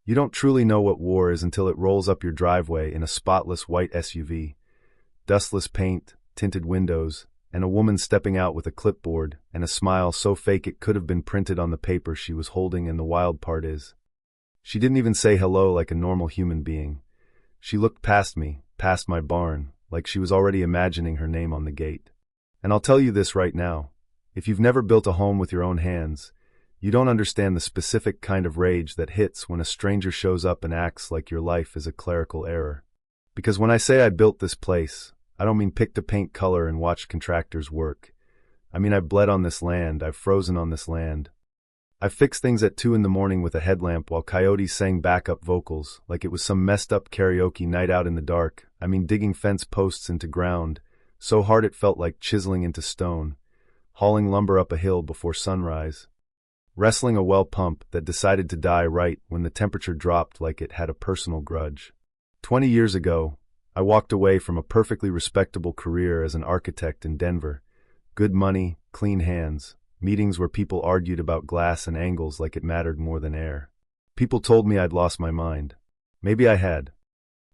You don't truly know what war is until it rolls up your driveway in a spotless white SUV, dustless paint, tinted windows, and a woman stepping out with a clipboard and a smile so fake it could have been printed on the paper she was holding. And the wild part is, she didn't even say hello like a normal human being. She looked past me, past my barn, like she was already imagining her name on the gate. And I'll tell you this right now, if you've never built a home with your own hands, you don't understand the specific kind of rage that hits when a stranger shows up and acts like your life is a clerical error. Because when I say I built this place, I don't mean picked a paint color and watched contractors work. I mean I've bled on this land, I've frozen on this land. I've fixed things at 2 a.m. with a headlamp while coyotes sang backup vocals like it was some messed up karaoke night out in the dark. I mean digging fence posts into ground, so hard it felt like chiseling into stone, hauling lumber up a hill before sunrise, wrestling a well pump that decided to die right when the temperature dropped like it had a personal grudge. 20 years ago, I walked away from a perfectly respectable career as an architect in Denver. Good money, clean hands, meetings where people argued about glass and angles like it mattered more than air. People told me I'd lost my mind. Maybe I had.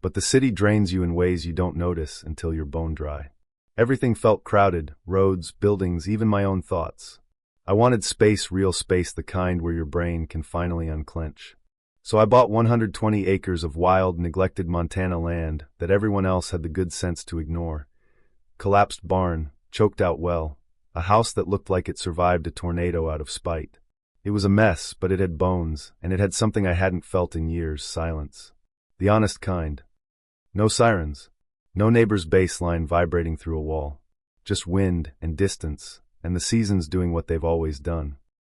But the city drains you in ways you don't notice until you're bone dry. Everything felt crowded, roads, buildings, even my own thoughts. I wanted space, real space, the kind where your brain can finally unclench. So I bought 120 acres of wild, neglected Montana land that everyone else had the good sense to ignore. Collapsed barn, choked out well, a house that looked like it survived a tornado out of spite. It was a mess, but it had bones, and it had something I hadn't felt in years: silence. The honest kind. No sirens. No neighbor's bass line vibrating through a wall. Just wind and distance, and the seasons doing what they've always done.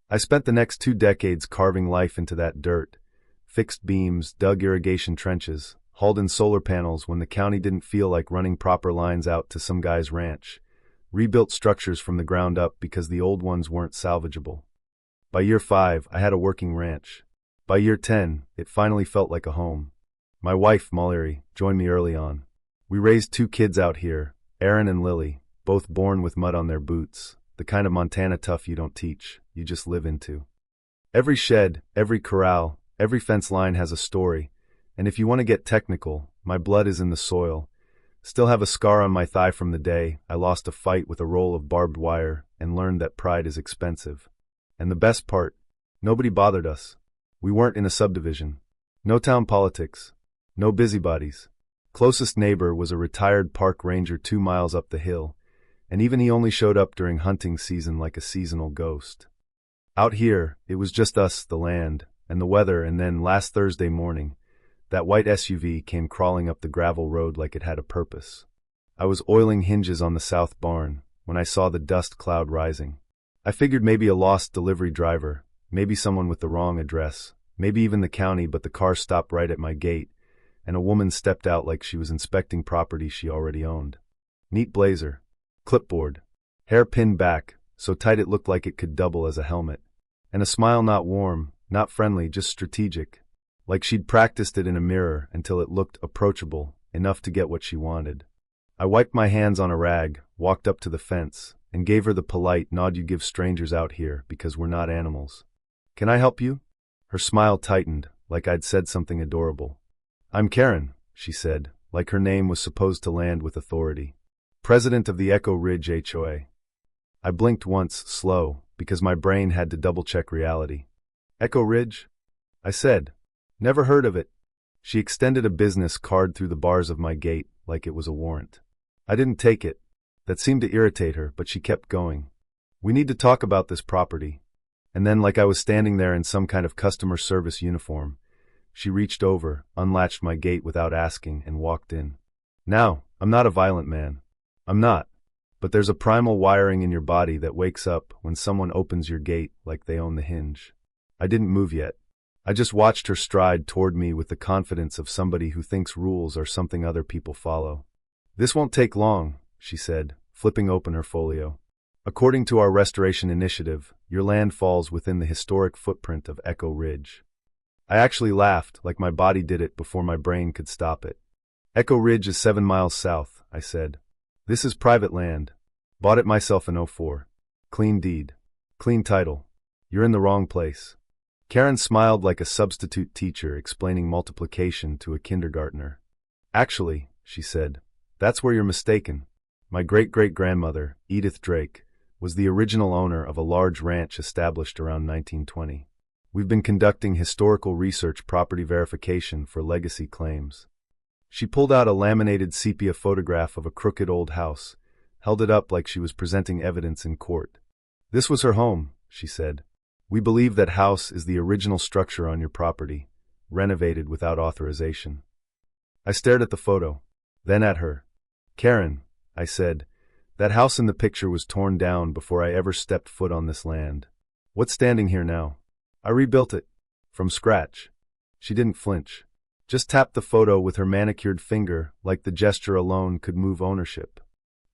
I spent the next 2 decades carving life into that dirt, fixed beams, dug irrigation trenches, hauled in solar panels when the county didn't feel like running proper lines out to some guy's ranch, rebuilt structures from the ground up because the old ones weren't salvageable. By year 5, I had a working ranch. By year 10, it finally felt like a home. My wife, Mallory, joined me early on. We raised 2 kids out here, Aaron and Lily, both born with mud on their boots, the kind of Montana tough you don't teach, you just live into. Every shed, every corral, every fence line has a story, and if you want to get technical, my blood is in the soil. Still have a scar on my thigh from the day I lost a fight with a roll of barbed wire and learned that pride is expensive. And the best part, nobody bothered us. We weren't in a subdivision. No town politics. No busybodies. Closest neighbor was a retired park ranger 2 miles up the hill, and even he only showed up during hunting season like a seasonal ghost. Out here, it was just us, the land, and the weather. And then last Thursday morning, that white SUV came crawling up the gravel road like it had a purpose. I was oiling hinges on the south barn when I saw the dust cloud rising. I figured maybe a lost delivery driver, maybe someone with the wrong address, maybe even the county, but the car stopped right at my gate, and a woman stepped out like she was inspecting property she already owned. Neat blazer, clipboard, hair pinned back, so tight it looked like it could double as a helmet, and a smile not warm, not friendly, just strategic, like she'd practiced it in a mirror until it looked approachable enough to get what she wanted. I wiped my hands on a rag, walked up to the fence, and gave her the polite nod you give strangers out here because we're not animals. "Can I help you?" Her smile tightened, like I'd said something adorable. "I'm Karen," she said, like her name was supposed to land with authority. "President of the Echo Ridge HOA. I blinked once, slow, because my brain had to double-check reality. "Echo Ridge?" I said. "Never heard of it." She extended a business card through the bars of my gate like it was a warrant. I didn't take it. That seemed to irritate her, but she kept going. "We need to talk about this property." And then, like I was standing there in some kind of customer service uniform, she reached over, unlatched my gate without asking, and walked in. Now, I'm not a violent man. I'm not. But there's a primal wiring in your body that wakes up when someone opens your gate like they own the hinge. I didn't move yet. I just watched her stride toward me with the confidence of somebody who thinks rules are something other people follow. "This won't take long," she said, flipping open her folio. "According to our restoration initiative, your land falls within the historic footprint of Echo Ridge." I actually laughed, like my body did it before my brain could stop it. "Echo Ridge is 7 miles south," I said. "This is private land. Bought it myself in '04. Clean deed. Clean title. You're in the wrong place." Karen smiled like a substitute teacher explaining multiplication to a kindergartner. Actually, she said, that's where you're mistaken. My great-great-grandmother, Edith Drake, was the original owner of a large ranch established around 1920. We've been conducting historical research property verification for legacy claims. She pulled out a laminated sepia photograph of a crooked old house, held it up like she was presenting evidence in court. This was her home, she said. We believe that house is the original structure on your property, renovated without authorization. I stared at the photo, then at her. Karen, I said, that house in the picture was torn down before I ever stepped foot on this land. What's standing here now? I rebuilt it. From scratch. She didn't flinch. Just tapped the photo with her manicured finger like the gesture alone could move ownership.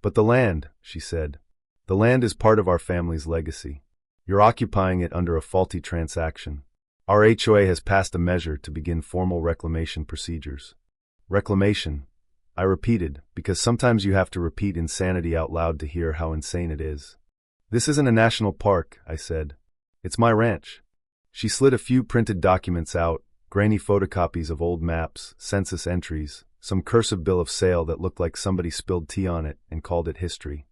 But the land, she said. The land is part of our family's legacy. You're occupying it under a faulty transaction. Our HOA has passed a measure to begin formal reclamation procedures. Reclamation, I repeated, because sometimes you have to repeat insanity out loud to hear how insane it is. This isn't a national park, I said. It's my ranch. She slid a few printed documents out, grainy photocopies of old maps, census entries, some cursive bill of sale that looked like somebody spilled tea on it and called it history.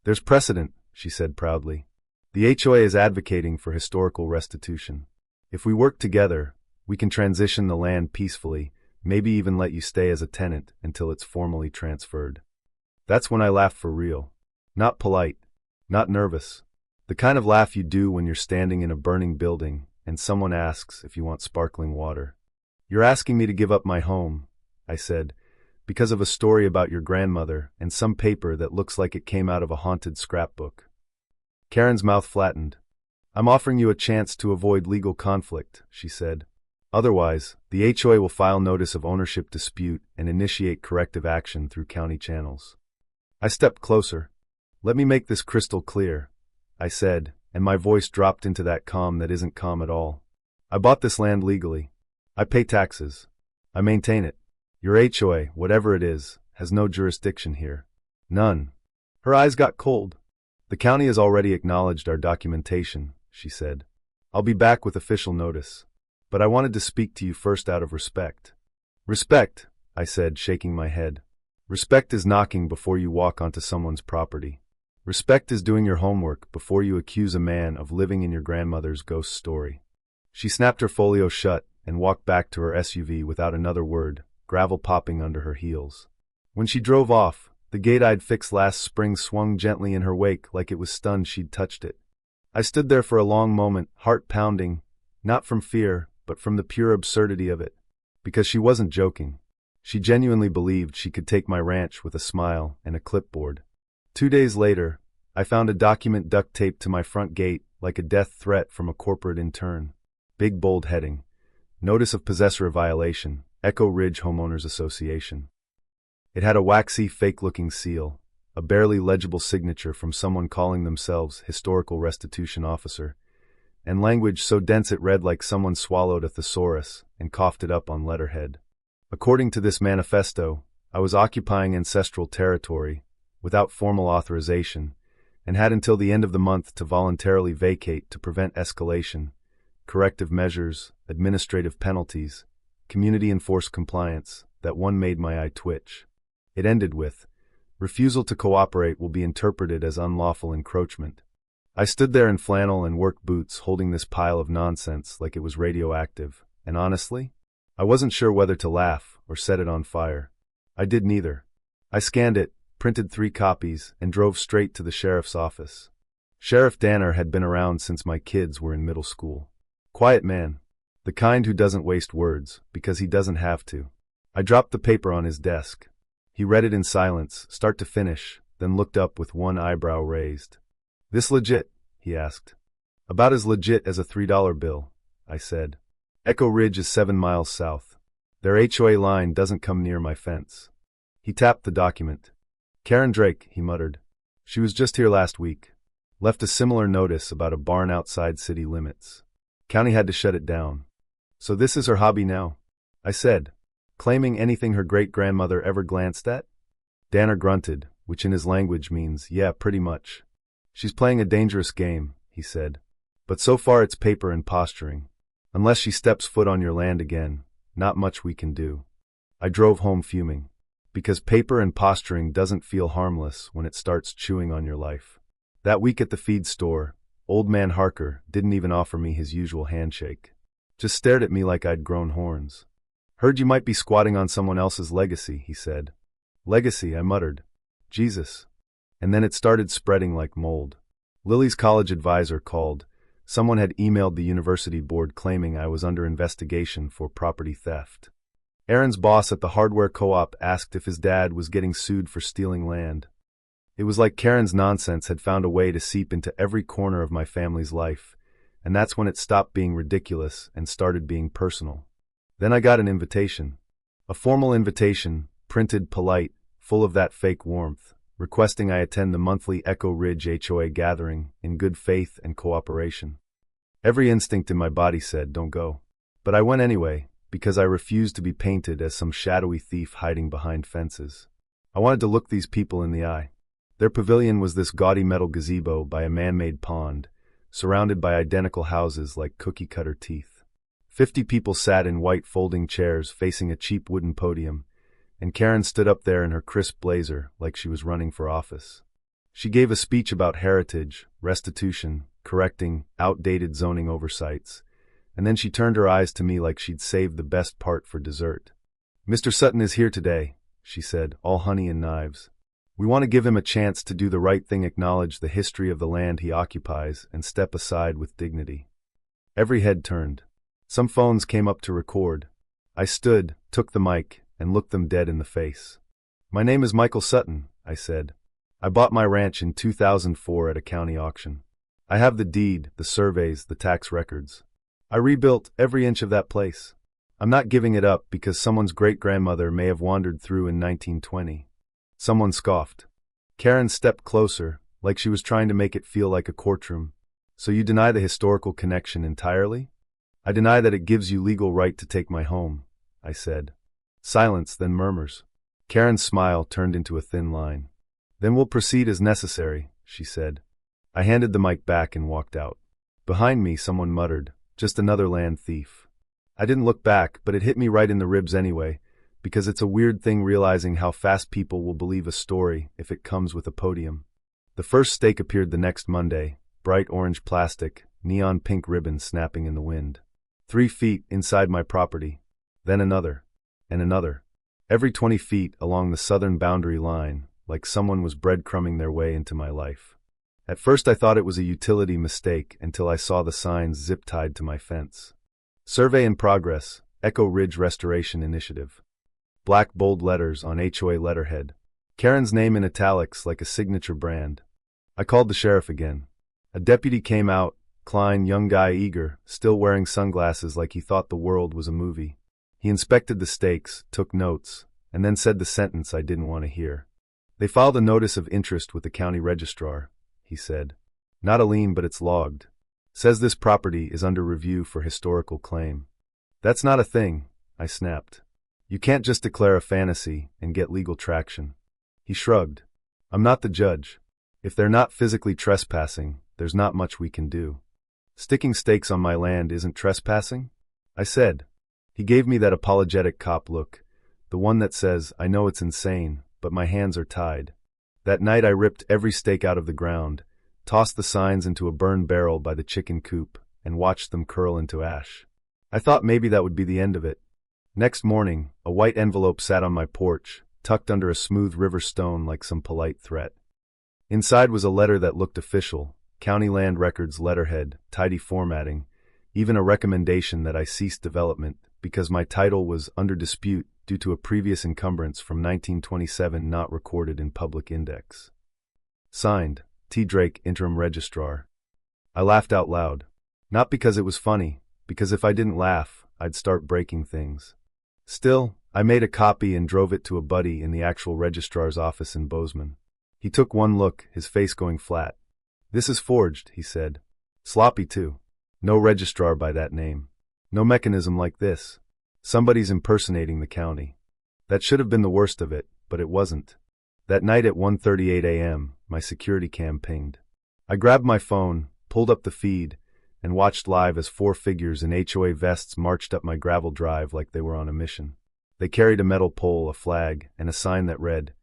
There's precedent, she said proudly. The HOA is advocating for historical restitution. If we work together, we can transition the land peacefully, maybe even let you stay as a tenant until it's formally transferred. That's when I laughed for real. Not polite, not nervous. The kind of laugh you do when you're standing in a burning building and someone asks if you want sparkling water. You're asking me to give up my home, I said, because of a story about your grandmother and some paper that looks like it came out of a haunted scrapbook. Karen's mouth flattened. I'm offering you a chance to avoid legal conflict, she said. Otherwise, the HOA will file notice of ownership dispute and initiate corrective action through county channels. I stepped closer. Let me make this crystal clear, I said, and my voice dropped into that calm that isn't calm at all. I bought this land legally. I pay taxes. I maintain it. Your HOA, whatever it is, has no jurisdiction here. None. Her eyes got cold. The county has already acknowledged our documentation, she said. I'll be back with official notice. But I wanted to speak to you first out of respect. Respect, I said, shaking my head. Respect is knocking before you walk onto someone's property. Respect is doing your homework before you accuse a man of living in your grandmother's ghost story. She snapped her folio shut and walked back to her SUV without another word, gravel popping under her heels. When she drove off, the gate I'd fixed last spring swung gently in her wake like it was stunned she'd touched it. I stood there for a long moment, heart pounding, not from fear, but from the pure absurdity of it. Because she wasn't joking. She genuinely believed she could take my ranch with a smile and a clipboard. 2 days later, I found a document duct taped to my front gate like a death threat from a corporate intern. Big bold heading. Notice of possessor violation, Echo Ridge Homeowners Association. It had a waxy, fake-looking seal, a barely legible signature from someone calling themselves Historical Restitution Officer, and language so dense it read like someone swallowed a thesaurus and coughed it up on letterhead. According to this manifesto, I was occupying ancestral territory, without formal authorization, and had until the end of the month to voluntarily vacate to prevent escalation, corrective measures, administrative penalties, community-enforced compliance, that one made my eye twitch. It ended with, refusal to cooperate will be interpreted as unlawful encroachment. I stood there in flannel and work boots holding this pile of nonsense like it was radioactive, and honestly, I wasn't sure whether to laugh or set it on fire. I did neither. I scanned it, printed 3 copies, and drove straight to the sheriff's office. Sheriff Danner had been around since my kids were in middle school. Quiet man. The kind who doesn't waste words, because he doesn't have to. I dropped the paper on his desk. He read it in silence, start to finish, then looked up with one eyebrow raised. This legit? He asked. About as legit as a $3 bill, I said. Echo Ridge is 7 miles south. Their HOA line doesn't come near my fence. He tapped the document. Karen Drake, he muttered. She was just here last week. Left a similar notice about a barn outside city limits. County had to shut it down. So this is her hobby now? I said, claiming anything her great-grandmother ever glanced at? Danner grunted, which in his language means, yeah, pretty much. She's playing a dangerous game, he said. But so far it's paper and posturing. Unless she steps foot on your land again, not much we can do. I drove home fuming. Because paper and posturing doesn't feel harmless when it starts chewing on your life. That week at the feed store, old man Harker didn't even offer me his usual handshake. Just stared at me like I'd grown horns. Heard you might be squatting on someone else's legacy, he said. Legacy, I muttered. Jesus. And then it started spreading like mold. Lily's college advisor called. Someone had emailed the university board claiming I was under investigation for property theft. Aaron's boss at the hardware co-op asked if his dad was getting sued for stealing land. It was like Karen's nonsense had found a way to seep into every corner of my family's life, and that's when it stopped being ridiculous and started being personal. Then I got an invitation. A formal invitation, printed polite, full of that fake warmth, requesting I attend the monthly Echo Ridge HOA gathering in good faith and cooperation. Every instinct in my body said, don't go. But I went anyway, because I refused to be painted as some shadowy thief hiding behind fences. I wanted to look these people in the eye. Their pavilion was this gaudy metal gazebo by a man-made pond, surrounded by identical houses like cookie-cutter teeth. 50 people sat in white folding chairs facing a cheap wooden podium, and Karen stood up there in her crisp blazer like she was running for office. She gave a speech about heritage, restitution, correcting outdated zoning oversights, and then she turned her eyes to me like she'd saved the best part for dessert. Mr. Sutton is here today, she said, all honey and knives. We want to give him a chance to do the right thing, acknowledge the history of the land he occupies, and step aside with dignity. Every head turned. Some phones came up to record. I stood, took the mic, and looked them dead in the face. My name is Michael Sutton, I said. I bought my ranch in 2004 at a county auction. I have the deed, the surveys, the tax records. I rebuilt every inch of that place. I'm not giving it up because someone's great-grandmother may have wandered through in 1920. Someone scoffed. Karen stepped closer, like she was trying to make it feel like a courtroom. So you deny the historical connection entirely? I deny that it gives you legal right to take my home, I said. Silence, then murmurs. Karen's smile turned into a thin line. Then we'll proceed as necessary, she said. I handed the mic back and walked out. Behind me, someone muttered, just another land thief. I didn't look back, but it hit me right in the ribs anyway, because it's a weird thing realizing how fast people will believe a story if it comes with a podium. The first stake appeared the next Monday, bright orange plastic, neon pink ribbons snapping in the wind. 3 feet inside my property. Then another. And another. Every 20 feet along the southern boundary line, like someone was breadcrumbing their way into my life. At first I thought it was a utility mistake until I saw the signs zip-tied to my fence. Survey in progress, Echo Ridge Restoration Initiative. Black bold letters on HOA letterhead. Karen's name in italics like a signature brand. I called the sheriff again. A deputy came out, Klein, young guy eager, still wearing sunglasses like he thought the world was a movie. He inspected the stakes, took notes, and then said the sentence I didn't want to hear. They filed a notice of interest with the county registrar, he said. Not a lien, but it's logged. Says this property is under review for historical claim. That's not a thing, I snapped. You can't just declare a fantasy and get legal traction. He shrugged. I'm not the judge. If they're not physically trespassing, there's not much we can do. Sticking stakes on my land isn't trespassing? I said. He gave me that apologetic cop look, the one that says, I know it's insane, but my hands are tied. That night I ripped every stake out of the ground, tossed the signs into a burn barrel by the chicken coop, and watched them curl into ash. I thought maybe that would be the end of it. Next morning, a white envelope sat on my porch, tucked under a smooth river stone like some polite threat. Inside was a letter that looked official, County Land Records letterhead, tidy formatting, even a recommendation that I cease development because my title was under dispute due to a previous encumbrance from 1927 not recorded in public index. Signed, T. Drake, Interim Registrar. I laughed out loud. Not because it was funny, because if I didn't laugh, I'd start breaking things. Still, I made a copy and drove it to a buddy in the actual registrar's office in Bozeman. He took one look, his face going flat. This is forged, he said. Sloppy too. No registrar by that name. No mechanism like this. Somebody's impersonating the county. That should have been the worst of it, but it wasn't. That night at 1:38 a.m., my security cam pinged. I grabbed my phone, pulled up the feed, and watched live as 4 figures in HOA vests marched up my gravel drive like they were on a mission. They carried a metal pole, a flag, and a sign that read,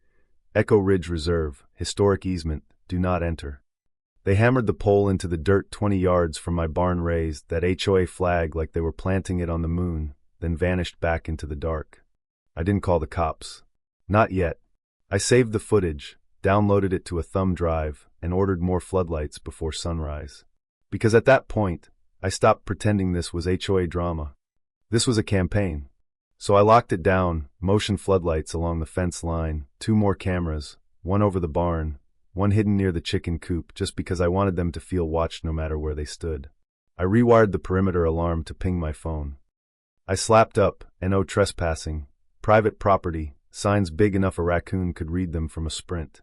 Echo Ridge Reserve, Historic Easement, Do Not Enter. They hammered the pole into the dirt 20 yards from my barn, raised that HOA flag like they were planting it on the moon, then vanished back into the dark. I didn't call the cops. Not yet. I saved the footage, downloaded it to a thumb drive, and ordered more floodlights before sunrise. Because at that point, I stopped pretending this was HOA drama. This was a campaign. So I locked it down, motion floodlights along the fence line, 2 more cameras, one over the barn, one hidden near the chicken coop just because I wanted them to feel watched no matter where they stood. I rewired the perimeter alarm to ping my phone. I slapped up, "No trespassing, private property," signs big enough a raccoon could read them from a sprint.